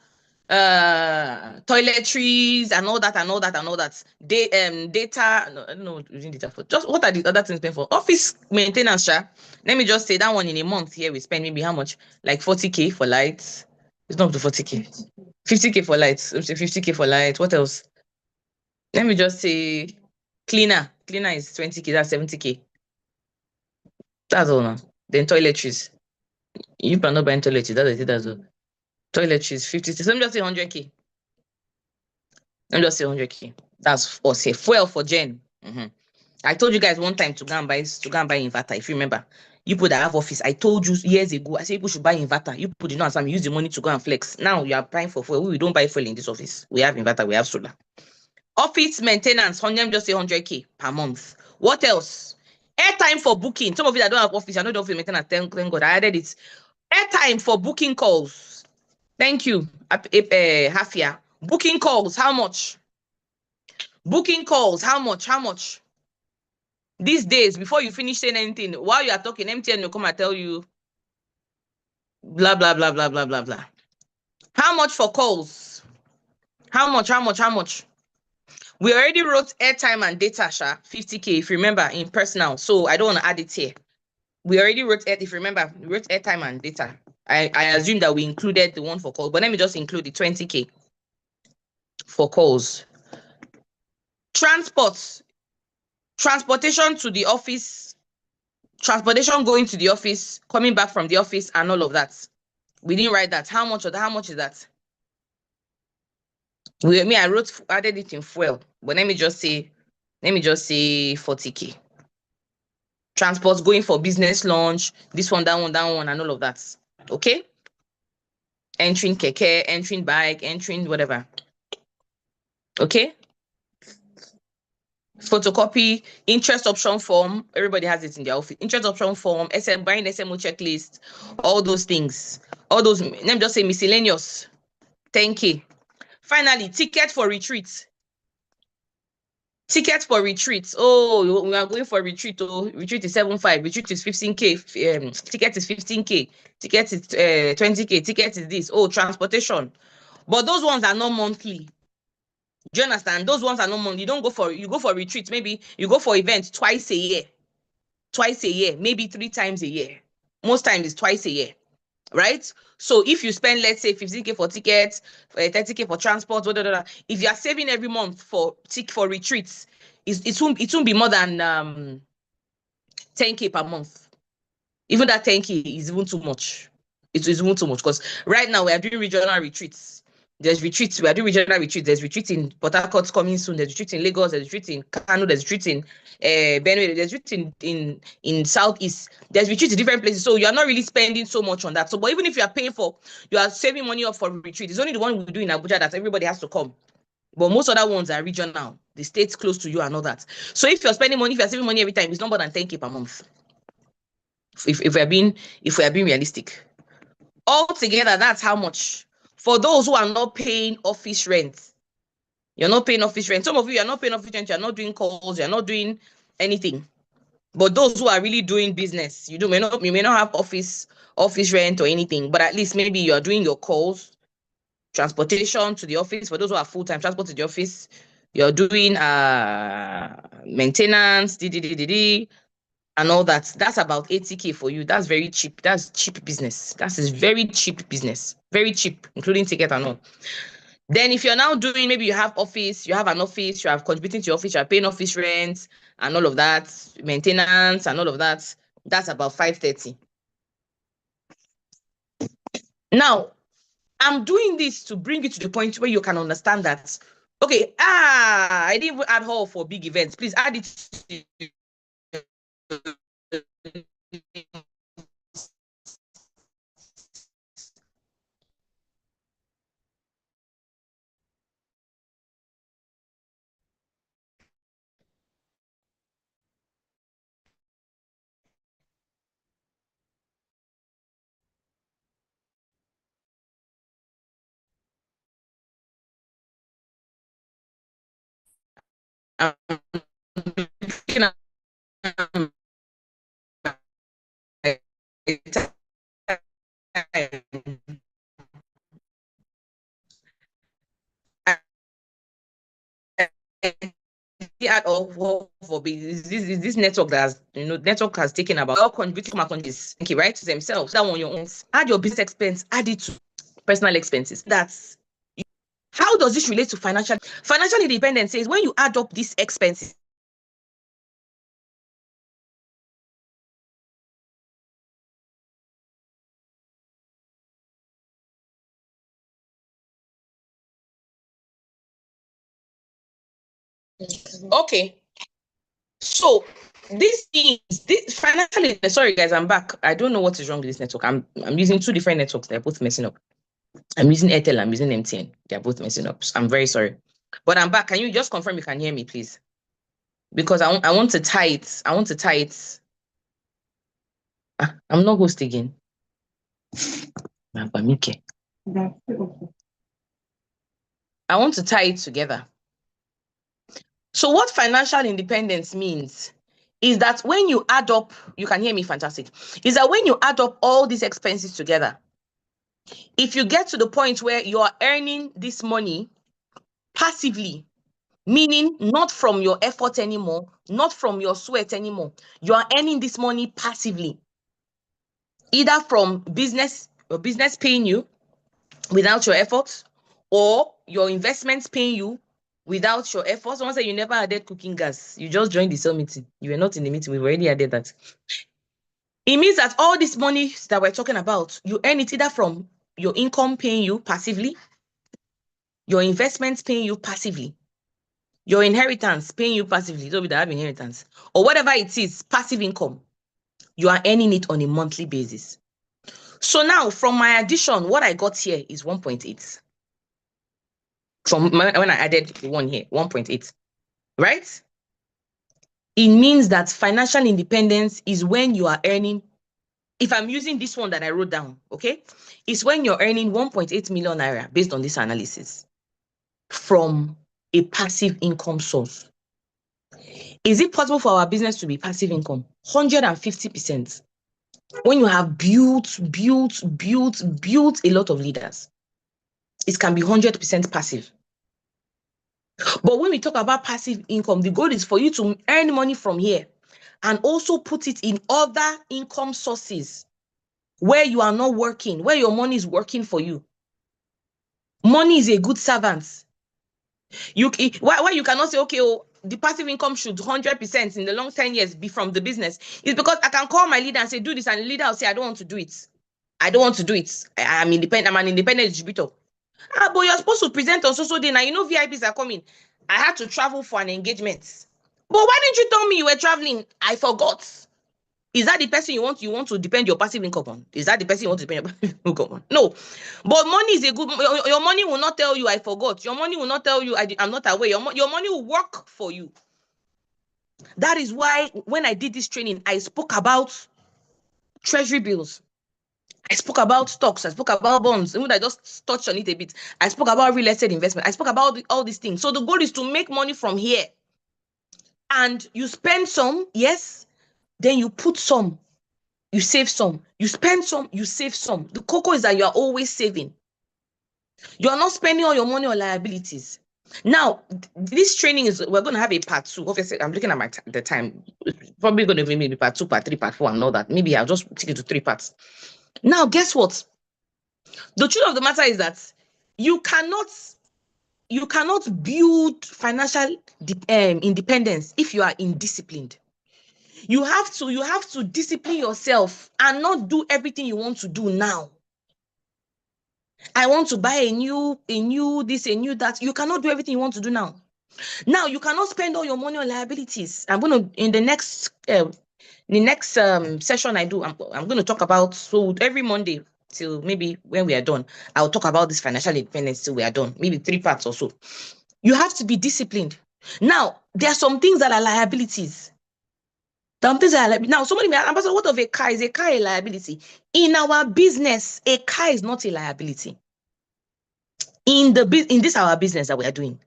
toiletries, and all that. Data, no, I don't know what using data for. Just what are the other things paying for? Office maintenance, let me just say that one in a month here we spend maybe how much? Like 40K for lights. It's not up to 40K. 50K for lights. 50K for lights. What else? Let me just say cleaner. Cleaner is 20K. That's 70K. That's all now. Then toiletries. You are not buying toiletries. That's all. Toiletries 50. So let me just say 100K. Let me just say 100K. That's us here. Fuel for Jen. I told you guys one time to go and buy inverter. If you remember, you people that have office, I told you years ago. I said people should buy inverter. You people did not understand. Use the money to go and flex. Now you are buying for fuel. We don't buy fuel in this office. We have inverter. We have solar. Office maintenance. Just say 100K per month. What else? Airtime for booking. Some of you that don't have office, I know the office maintenance. Thank God I added it. Airtime for booking calls. Thank you, Hafia. Booking calls, how much? Booking calls, how much? How much? These days, before you finish saying anything, while you are talking, MTN will come and tell you blah, blah, blah, blah, blah, blah, blah. How much for calls? How much? How much? How much? We already wrote airtime and data, Sha, 50K, if you remember, in personal. So I don't want to add it here. We already wrote, if you remember, we wrote airtime and data. I assume that we included the one for calls, but let me just include the 20K for calls. Transportation to the office, transportation going to the office, coming back from the office, and all of that. We didn't write that. How much of that? How much is that? I added it in fuel, but let me just say 40K. Transport going for business lunch, this one, that one, and all of that. Okay? Entering keke, entering bike, entering whatever. Okay? Photocopy, interest option form. Everybody has it in their office. Interest option form, buying SMO checklist, all those things. All those, let me just say miscellaneous. 10K. Finally, ticket for retreat. Ticket for retreat. Oh, we are going for retreat. Oh, retreat is 7.5. Retreat is 15K. Ticket is 15K. Ticket is 20K. Ticket is this. Oh, transportation. But those ones are not monthly. Do you understand? Those ones are not monthly. You go for retreat. Maybe you go for events twice a year. Twice a year. Maybe 3 times a year. Most times it's twice a year. Right? So if you spend, let's say, 15K for tickets, 30K for transport, if you are saving every month for retreats, it won't be more than 10K per month. Even that 10K is even too much. It is even too much because right now we are doing regional retreats. There's retreats. We are doing regional retreats. There's retreat in Port Harcourt coming soon. There's retreat in Lagos. There's retreat in Kano. There's retreat in Benue. There's retreat in Southeast. There's retreat in different places. So you are not really spending so much on that. So, but even if you are paying you are saving money up for retreat. It's only the one we do in Abuja that everybody has to come. But most other ones are regional. The states close to you and all that. So if you're spending money, if you're saving money every time, it's not more than 10K per month. If we are being realistic. Altogether, that's how much. For those who are not paying office rent, you're not paying office rent. Some of you are not paying office rent, you're not doing calls, you're not doing anything. But those who are really doing business, you may not have office rent or anything, but at least maybe you're doing your calls, transportation to the office. For those who are full-time, transport to the office, you're doing maintenance, and all that. That's about 80K for you. That's very cheap. That's cheap business. That is very cheap business. Very cheap, including ticket and all. Then if you're now doing, maybe you have an office, you are contributing to your office, you are paying office rent and all of that, maintenance and all of that, that's about 530. Now, I'm doing this to bring you to the point where you can understand that, okay, I didn't even add hall for big events. Please add it to add all for this network that has, network has taken about all contributing countries, okay, right, to themselves. That one your own. Add your business expense, add it to personal expenses. That's how does this relate to financial independence? Says when you add up these expenses, okay. So this financially, sorry guys, I'm back. I don't know what is wrong with this network. I'm using 2 different networks. They're both messing up. I'm using Airtel, I'm using MTN. They're both messing up. I'm very sorry. But I'm back. Can you just confirm you can hear me, please? Because I want to tie it. I'm not host again. I want to tie it together. So what financial independence means is that when you add up, you can hear me fantastic, is that when you add up all these expenses together, if you get to the point where you are earning this money passively, meaning not from your effort anymore, not from your sweat anymore, you are earning this money passively, either from your business paying you without your efforts, or your investments paying you without your efforts. Someone said you never added cooking gas. You just joined the sale meeting. You were not in the meeting. We've already added that. It means that all this money that we're talking about, you earn it either from your income paying you passively, your investments paying you passively, your inheritance paying you passively. Don't be that have inheritance, or whatever it is, passive income. You are earning it on a monthly basis. So now, from my addition, what I got here is 1.8. From when I added the one here, 1.8, right? It means that financial independence is when you are earning, if I'm using this one that I wrote down, okay, it's when you're earning 1.8 million naira based on this analysis from a passive income source. Is it possible for our business to be passive income? 150%. When you have built a lot of leaders, it can be 100% passive. But when we talk about passive income, the goal is for you to earn money from here and also put it in other income sources where you are not working, where your money is working for you. Money is a good servant. Why you cannot say, okay, oh, the passive income should 100% in the long 10 years be from the business? It's because I can call my leader and say, do this, and the leader will say, I don't want to do it. I don't want to do it. I'm independent. I'm an independent distributor. But you're supposed to present on social day. Now, you know VIPs are coming. I had to travel for an engagement. But why didn't you tell me you were traveling? I forgot. Is that the person you want to depend your passive income on? Is that the person you want to depend your passive income on? No. But money is a good, your money will not tell you I forgot. Your money will not tell you I'm not aware. Your money will work for you. That is why when I did this training, I spoke about treasury bills. I spoke about stocks. I spoke about bonds. Even I just touched on it a bit. I spoke about real estate investment. I spoke about all these things. So the goal is to make money from here. And you spend some, yes, then you put some, you save some. You spend some, you save some. The cocoa is that you are always saving. You are not spending all your money on liabilities. Now, this training is, we're going to have a part 2. Obviously, I'm looking at the time. Probably going to be maybe part 2, part 3, part 4, and all that. Maybe I'll just take it to 3 parts. Now, guess what? The truth of the matter is that you cannot build financial independence if you are indisciplined. You have to discipline yourself and not do everything you want to do now. I want to buy a new this, a new that. You cannot do everything you want to do now. Now you cannot spend all your money on liabilities. I'm going to, in the next session I do, I'm going to talk about, so every Monday till maybe when we are done, I'll talk about this financial independence till we are done, maybe 3 parts or so. You have to be disciplined. Now, there are some things that are liabilities. Now, somebody may ask, what of a car? Is a car a liability? In our business, a car is not a liability. In this our business that we are doing,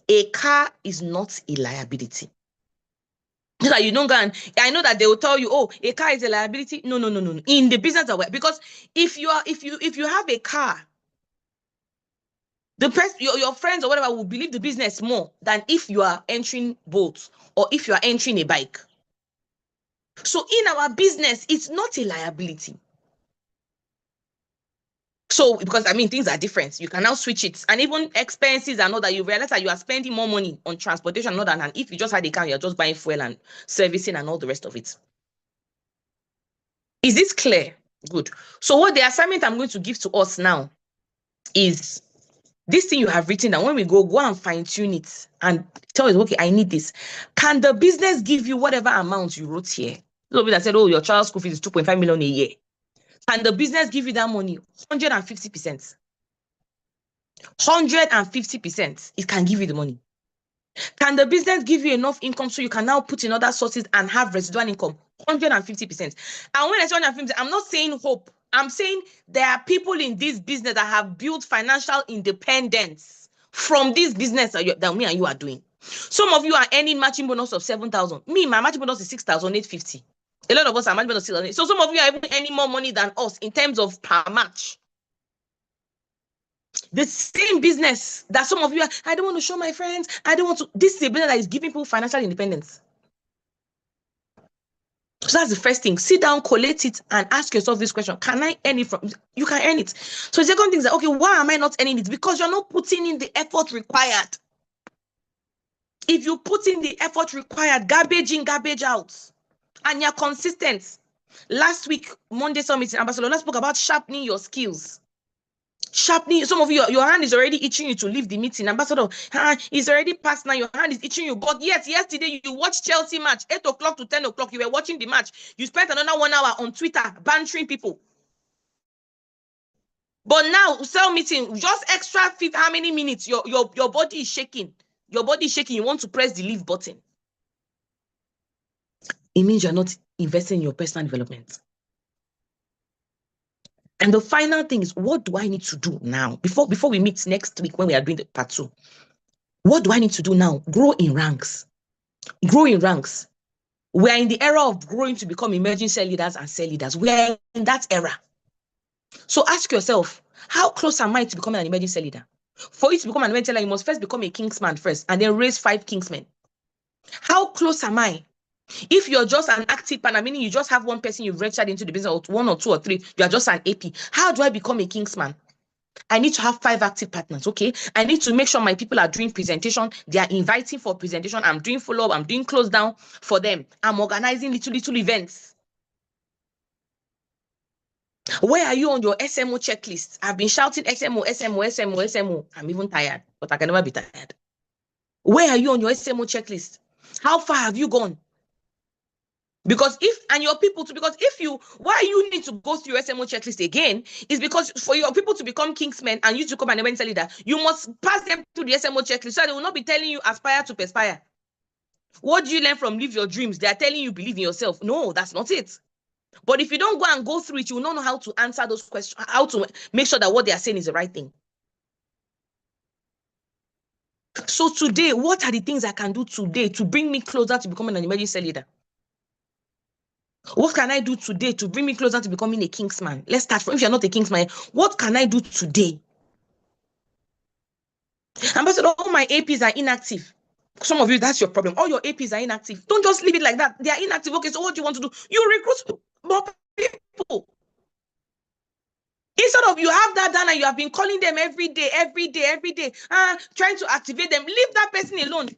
a car is not a liability. So that you don't go and, I know that they will tell you, oh, a car is a liability. No. In the business that we're, because if you have a car, your friends or whatever will believe the business more than if you are entering boats or if you are entering a bike. So in our business, it's not a liability. So, because I mean, things are different. You can now switch it. And even expenses and all that, you realize that you are spending more money on transportation, not than if you just had a car, you're just buying fuel and servicing and all the rest of it. Is this clear? Good. So what the assignment I'm going to give to us now is this thing you have written down. When we go and fine tune it and tell us, okay, I need this. Can the business give you whatever amount you wrote here? Somebody that said, oh, your child's school fees is 2.5 million a year. Can the business give you that money? 150%. 150%. It can give you the money. Can the business give you enough income so you can now put in other sources and have residual income? 150%. And when I say 150%, I'm not saying hope. I'm saying there are people in this business that have built financial independence from this business that me and you are doing. Some of you are earning matching bonus of 7,000. Me, my matching bonus is 6,850. A lot of us are matching bonus of 6,000. So some of you are even earning more money than us in terms of per match. The same business that some of you are, I don't want to show my friends. I don't want to. This is a business that is giving people financial independence. So that's the first thing. Sit down, collate it, and ask yourself this question. Can I earn it from? You can earn it. So the second thing is that, okay, why am I not earning it? Because you're not putting in the effort required. If you put in the effort required, garbage in, garbage out, and you're consistent. Last week, Monday Summit in Barcelona, spoke about sharpening your skills. Sharpening. Some of you, your hand is already itching you to leave the meeting. Ambassador, it's already past now. Your hand is itching you. But yes, yesterday you watched Chelsea match, 8 o'clock to 10 o'clock. You were watching the match. You spent another 1 hour on Twitter bantering people. But now, cell meeting, just extra how many minutes? Your body is shaking. Your body is shaking. You want to press the leave button. It means you're not investing in your personal development. And the final thing is, what do I need to do now? Before we meet next week when we are doing the part 2, what do I need to do now? Grow in ranks. Grow in ranks. We are in the era of growing to become emerging cell leaders and cell leaders. We are in that era. So ask yourself, how close am I to becoming an emerging cell leader? For you to become an emerging cell leader, you must first become a kingsman first and then raise 5 kingsmen. How close am I? If you're just an active partner, meaning you just have one person you've registered into the business, or 1 or 2 or 3, you are just an AP. How do I become a kingsman? I need to have 5 active partners, okay? I need to make sure my people are doing presentation. They are inviting for presentation. I'm doing follow-up. I'm doing close down for them. I'm organizing little events. Where are you on your SMO checklist? I've been shouting SMO, SMO, SMO, SMO. I'm even tired, but I can never be tired. Where are you on your SMO checklist? How far have you gone? Because why you need to go through your SMO checklist again is because for your people to become kingsmen and you to become an emergency leader, you must pass them through the SMO checklist so they will not be telling you aspire to perspire. What do you learn from live your dreams? They are telling you believe in yourself. No, that's not it. But if you don't go through it, you will not know how to answer those questions, how to make sure that what they are saying is the right thing. So today, what are the things I can do today to bring me closer to becoming an emergency leader? What can I do today to bring me closer to becoming a kingsman? Let's start from, if you're not a kingsman, what can I do today? Ambassador, all my APs are inactive. Some of you, that's your problem. All your APs are inactive. Don't just leave it like that. They are inactive. Okay, so what do you want to do? You recruit more people. Instead of you have that done and you have been calling them every day, trying to activate them, leave that person alone.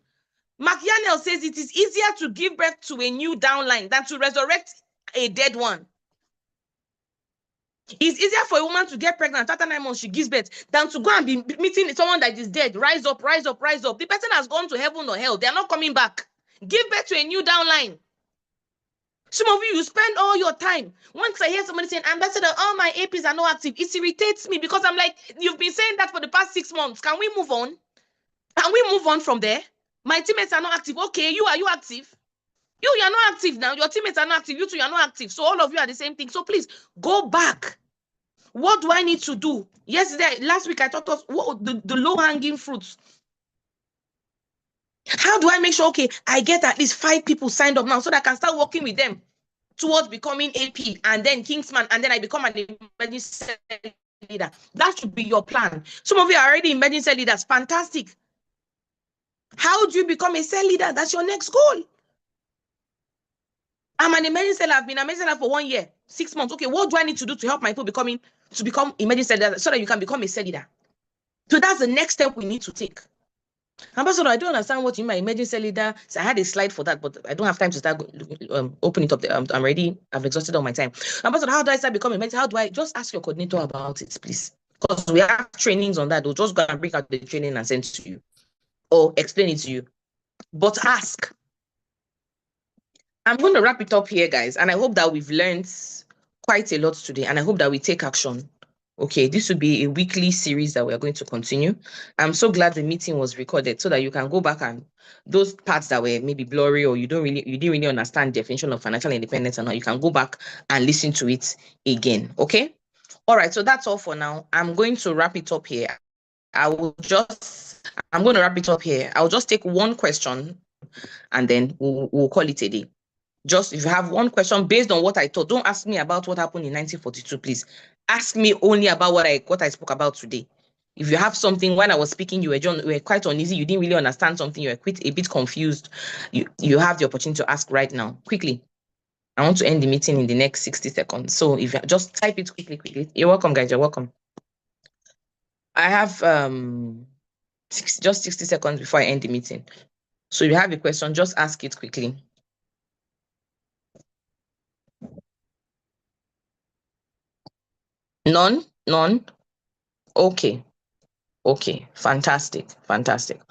Mark Yanel says it is easier to give birth to a new downline than to resurrect a dead one. It's easier for a woman to get pregnant after 9 months she gives birth than to go and be meeting someone that is dead. Rise up, rise up, rise up. The person has gone to heaven or hell. They are not coming back. Give birth to a new downline. Some of you spend all your time. Once I hear somebody saying, Ambassador, all my APs are not active, it irritates me because I'm like, you've been saying that for the past 6 months. Can we move on? Can we move on from there? My teammates are not active. Okay, are you active? You are not active now. Your teammates are not active. You two, you are not active. So all of you are the same thing. So please go back. What do I need to do? Last week, I taught us what the low-hanging fruits. How do I make sure, okay, I get at least 5 people signed up now so that I can start working with them towards becoming AP and then Kingsman, and then I become an emergency leader? That should be your plan. Some of you are already emergency leaders. Fantastic. How do you become a cell leader? That's your next goal. I'm an emergency leader. I've been an emergency leader for 1 year, 6 months. Okay, what do I need to do to help my people become emergency leader so that you can become a cell leader? So that's the next step we need to take. Ambassador, I don't understand what you mean by emergency leader. So I had a slide for that, but I don't have time to start opening it up. I'm ready. I've exhausted all my time. Ambassador, how do I start becoming emergency? How do I just ask your coordinator about it, please? Because we have trainings on that. They'll just go and bring out the training and send it to you or explain it to you. But ask. I'm going to wrap it up here, guys. And I hope that we've learned quite a lot today. And I hope that we take action. Okay, this will be a weekly series that we are going to continue. I'm so glad the meeting was recorded so that you can go back and those parts that were maybe blurry or you didn't really understand the definition of financial independence, and now you can go back and listen to it again. Okay. All right, so that's all for now. I'm going to wrap it up here. I'm going to wrap it up here. I'll just take one question and then we'll call it a day. Just if you have one question based on what I taught, don't ask me about what happened in 1942, please. Ask me only about what I spoke about today. If you have something when I was speaking, you were quite uneasy, you didn't really understand something, you were quite a bit confused, you have the opportunity to ask right now, quickly. I want to end the meeting in the next 60 seconds. So if you just type it quickly. You're welcome, guys. You're welcome. I have just 60 seconds before I end the meeting. So if you have a question, just ask it quickly. None? None? Okay. Okay. Fantastic. Fantastic.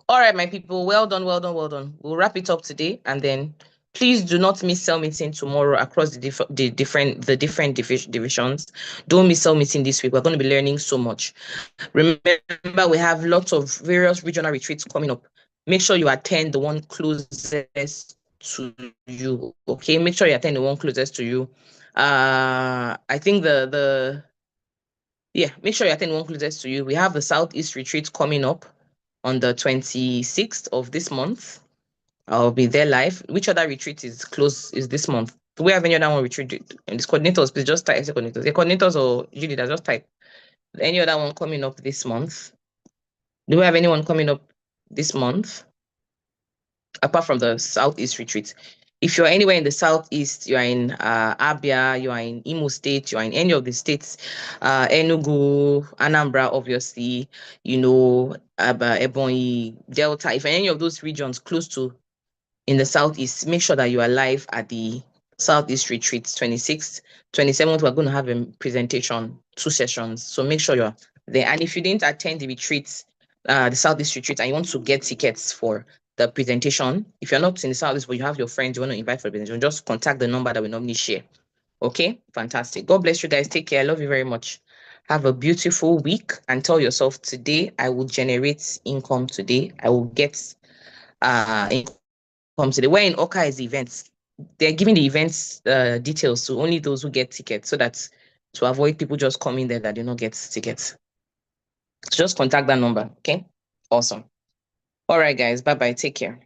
All right, my people. Well done, well done, well done. We'll wrap it up today, and then please do not miss cell meeting tomorrow across the different divisions. Don't miss cell meeting this week. We're going to be learning so much. Remember, we have lots of various regional retreats coming up. Make sure you attend the one closest to you. Okay, make sure you attend the one closest to you. I think make sure you attend one closest to you. We have the Southeast retreat coming up on the 26th of this month. I'll be there live. Which other retreat is this month? Do we have any other one retreat? And these coordinators, please just type coordinators. The coordinators or Julie, just type. Any other one coming up this month? Do we have anyone coming up this month apart from the Southeast retreat? If you're anywhere in the Southeast, you are in Abia, you are in Imo State, you are in any of the states, Enugu, Anambra, obviously, Ebonyi, Delta, if any of those regions close to in the Southeast, make sure that you are live at the Southeast retreat, 26th, 27th, we're going to have a presentation, 2 sessions. So make sure you're there. And if you didn't attend the retreats, the Southeast retreat, and you want to get tickets for the presentation, if you're not in the Southeast, but you have your friends you want to invite for the presentation, just contact the number that we normally share. Okay, fantastic. God bless you guys. Take care. I love you very much. Have a beautiful week and tell yourself today, I will generate income today. I will get income today. Where in Oka is the events? They're giving the events details to only those who get tickets so that to avoid people just coming there that do not get tickets. So just contact that number. Okay, awesome. All right, guys. Bye bye. Take care.